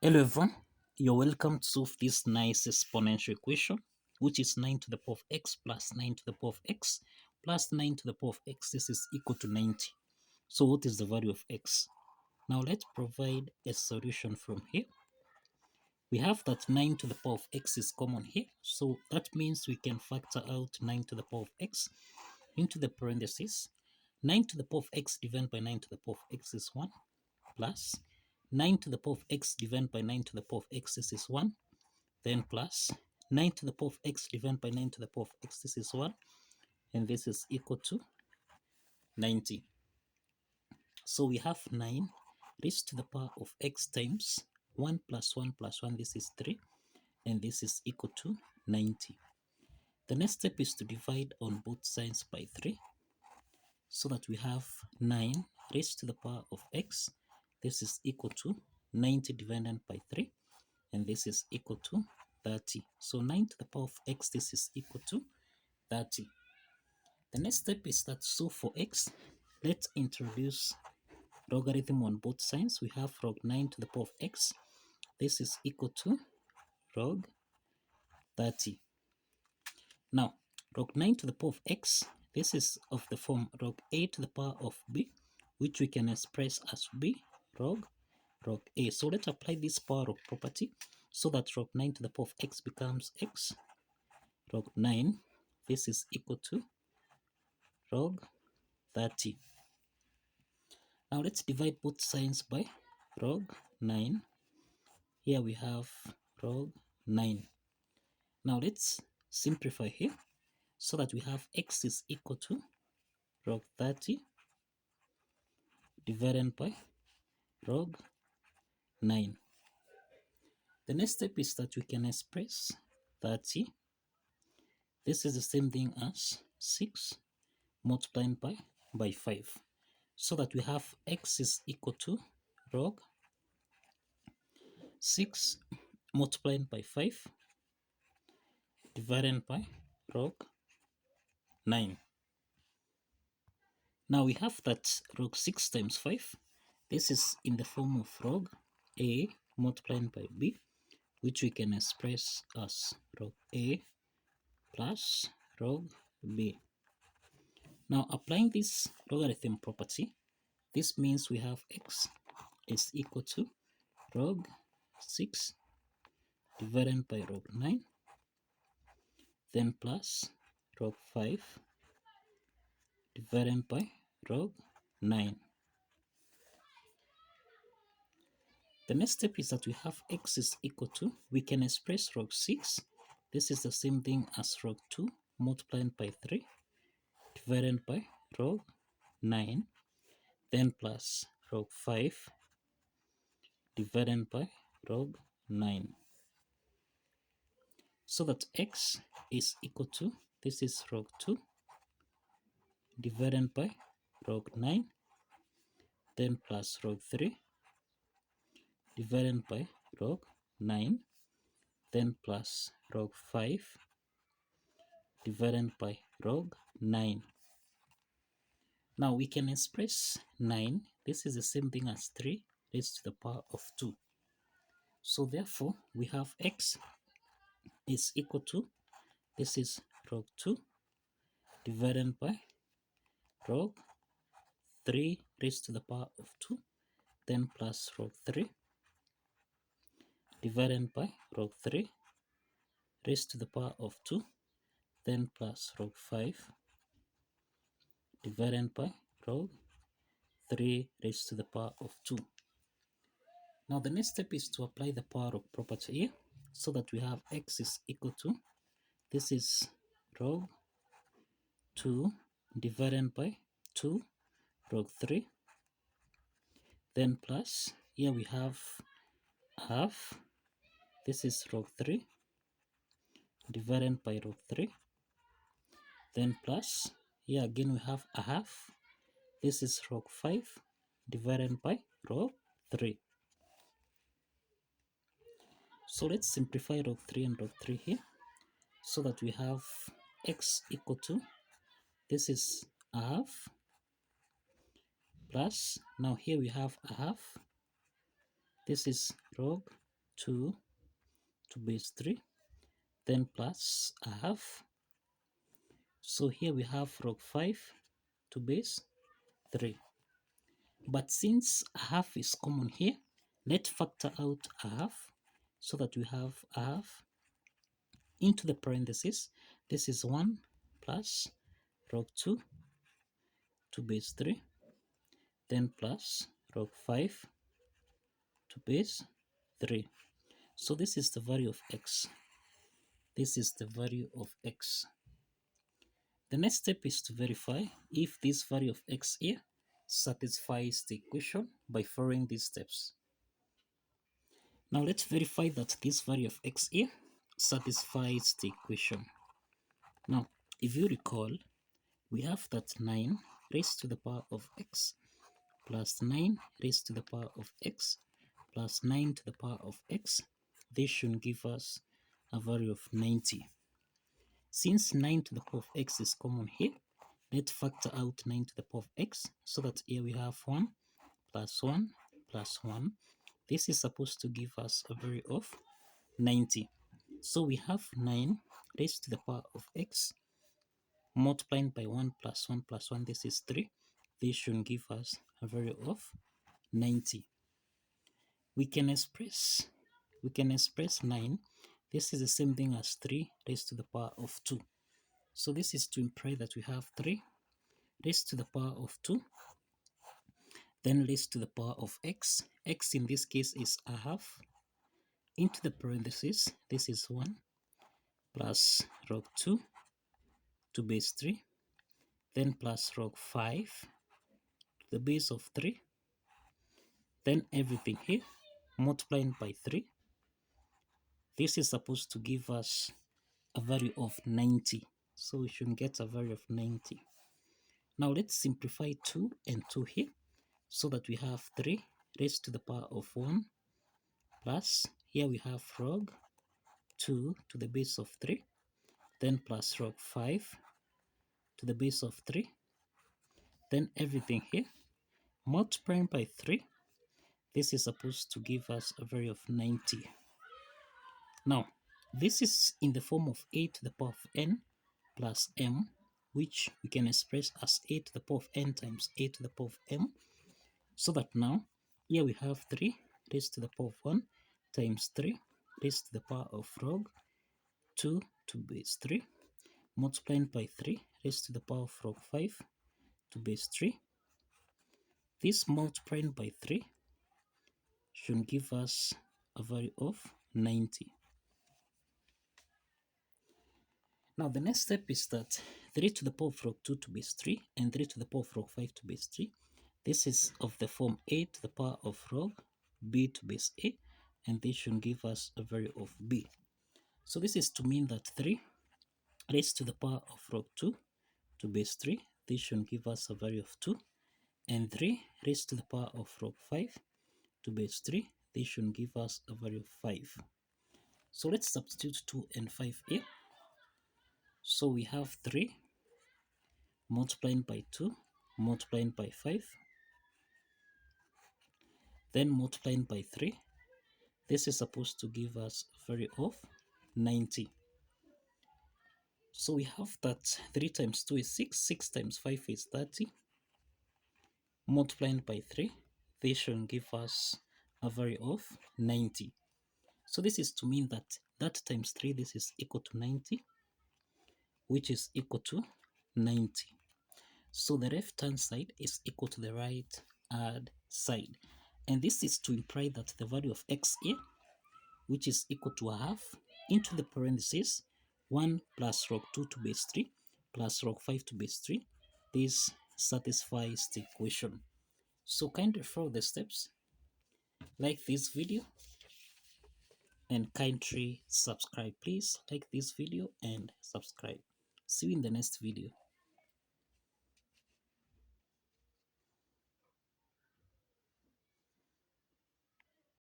Hello everyone, you're welcome to solve this nice exponential equation, which is 9 to the power of x plus 9 to the power of x plus 9 to the power of x. This is equal to 90. So what is the value of x? Now let's provide a solution from here. We have that 9 to the power of x is common here. So that means we can factor out 9 to the power of x into the parentheses. 9 to the power of x divided by 9 to the power of x is 1 plus 9 to the power of x divided by 9 to the power of x, this is 1, then plus 9 to the power of x divided by 9 to the power of x, this is 1, and this is equal to 90. So we have 9 raised to the power of x times 1 plus 1 plus 1, this is 3, and this is equal to 90. The next step is to divide on both sides by 3, so that we have 9 raised to the power of x, this is equal to 90 divided by 3, and this is equal to 30. So 9 to the power of x, this is equal to 30. The next step is that, so for x, let's introduce logarithm on both sides. We have log 9 to the power of x, this is equal to log 30. Now, log 9 to the power of x, this is of the form log a to the power of b, which we can express as b log a. So let's apply this power of property so that log 9 to the power of x becomes x log 9. This is equal to log 30. Now let's divide both sides by log 9. Here we have log 9. Now let's simplify here so that we have x is equal to log 30 divided by log 9. The next step is that we can express 30. This is the same thing as 6 multiplied by 5. So that we have x is equal to log 6 multiplied by 5 divided by log 9. Now we have that log 6 times 5. This is in the form of log a multiplied by b, which we can express as log a plus log b. Now applying this logarithm property, this means we have x is equal to log 6 divided by log 9, then plus log 5 divided by log 9. The next step is that we have x is equal to, we can express log 6. This is the same thing as log 2 multiplied by 3 divided by log 9, then plus log 5 divided by log 9. So that x is equal to, this is log 2 divided by log 9, then plus log 3 divided by log 9, then plus log 5 divided by log 9. Now we can express 9. This is the same thing as 3 raised to the power of 2. So therefore, we have x is equal to, this is log 2 divided by log 3 raised to the power of 2, then plus log 3 divided by log 3 raised to the power of 2, then plus log 5 divided by log 3 raised to the power of 2. Now the next step is to apply the power of property here, so that we have x is equal to, this is log 2 divided by 2 log 3, then plus, here we have half, this is log 3 divided by log 3, then plus, here again we have a half, this is log 5 divided by log 3. So let's simplify log 3 and log 3 here, so that we have x equal to, this is a half, plus, now here we have a half, this is log 2 to base 3, then plus a half. So here we have log 5 to base 3. But since a half is common here, let's factor out a half so that we have a half into the parentheses. This is 1 plus log 2 to base 3, then plus log 5 to base 3. So this is the value of x. This is the value of x. The next step is to verify if this value of x here satisfies the equation by following these steps. Now let's verify that this value of x here satisfies the equation. Now, if you recall, we have that 9 raised to the power of x plus 9 raised to the power of x plus 9 to the power of x. This should give us a value of 90. Since 9 to the power of x is common here, let's factor out 9 to the power of x so that here we have 1 plus 1 plus 1. This is supposed to give us a value of 90. So we have 9 raised to the power of x multiplying by 1 plus 1 plus 1. This is 3. This should give us a value of 90. We can express 9. This is the same thing as 3 raised to the power of 2. So this is to imply that we have 3 raised to the power of 2, then raised to the power of x. X in this case is a half. Into the parentheses, this is 1 plus log 2 to base 3, then plus log 5 to the base of 3, then everything here multiplying by 3. This is supposed to give us a value of 90. So we should get a value of 90. Now let's simplify 2 and 2 here so that we have 3 raised to the power of 1 plus, here we have log 2 to the base of 3, then plus log 5 to the base of 3, then everything here multiplying by 3. This is supposed to give us a value of 90. Now, this is in the form of a to the power of n plus m, which we can express as a to the power of n times a to the power of m, so that now here we have 3 raised to the power of 1 times 3 raised to the power of log 2 to base 3 multiplying by 3 raised to the power of log 5 to base 3. This multiplying by 3 should give us a value of 90. Now the next step is that 3 to the power of log 2 to base 3 and 3 to the power of log 5 to base 3. This is of the form a to the power of log b to base a, and this should give us a value of b. So this is to mean that 3 raised to the power of log 2 to base 3, this should give us a value of 2, and 3 raised to the power of log 5 to base 3, this should give us a value of 5. So let's substitute 2 and 5 here. So we have 3 multiplying by 2 multiplying by 5, then multiplying by 3. This is supposed to give us a value of 90. So we have that 3 times 2 is 6, 6 times 5 is 30, multiplying by 3, this should give us a value of 90. So this is to mean that that times 3, this is equal to 90, which is equal to 90. So the left hand side is equal to the right hand side. And this is to imply that the value of x here, which is equal to a half, into the parentheses, 1 plus log 2 to base 3 plus log 5 to base 3. This satisfies the equation. So kindly follow the steps, like this video, and kindly subscribe. Please like this video and subscribe. See you in the next video.